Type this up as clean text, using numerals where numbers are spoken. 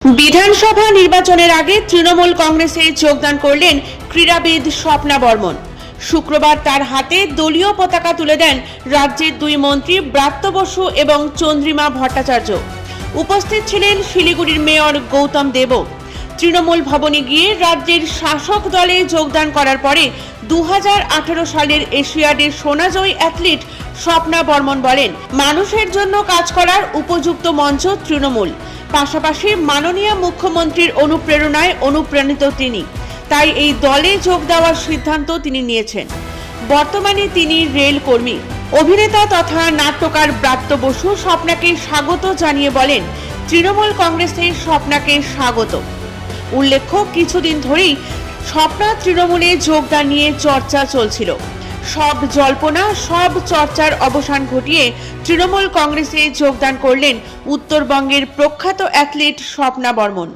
বিধানসভা নির্বাচনের আগে তৃণমূল কংগ্রেসে যোগদান করলেন ক্রীড়াবিদ স্বপ্না বর্মন। শুক্রবার তার হাতে দলীয় পতাকা তুলে দেন রাজ্যের দুই মন্ত্রী ব্রাত্য বসু এবং চন্দ্রিমা ভট্টাচার্য। উপস্থিত ছিলেন শিলিগুড়ির মেয়র গৌতম দেবও। তৃণমূল ভবনে গিয়ে রাজ্যের শাসক দলে যোগদান করার পরে 2018 সালের এশিয়াডের সোনাজয়ী অ্যাথলিট স্বপ্না বর্মন বলেন, মানুষের জন্য কাজ করার উপযুক্ত মঞ্চ তৃণমূল। পাশাপাশি মাননীয় মুখ্যমন্ত্রীর অনুপ্রেরণায় অনুপ্রাণিত তিনি, তাই এই দলে যোগ দেওয়ার সিদ্ধান্ত তিনি নিয়েছেন। বর্তমানে তিনি রেল কর্মী। অভিনেতা তথা নাট্যকার ব্রাত্য বসু স্বপ্নাকে স্বাগত জানিয়ে বলেন, তৃণমূল কংগ্রেসে স্বপ্নাকে স্বাগত। উল্লেখ্য, কিছুদিন ধরেই স্বপ্না তৃণমূলে যোগদান নিয়ে চর্চা চলছিল। সব জল্পনা, সব চর্চার অবসান ঘটিয়ে তৃণমূল কংগ্রেসে যোগদান করলেন উত্তরবঙ্গের প্রখ্যাত অ্যাথলিট স্বপ্না বর্মন।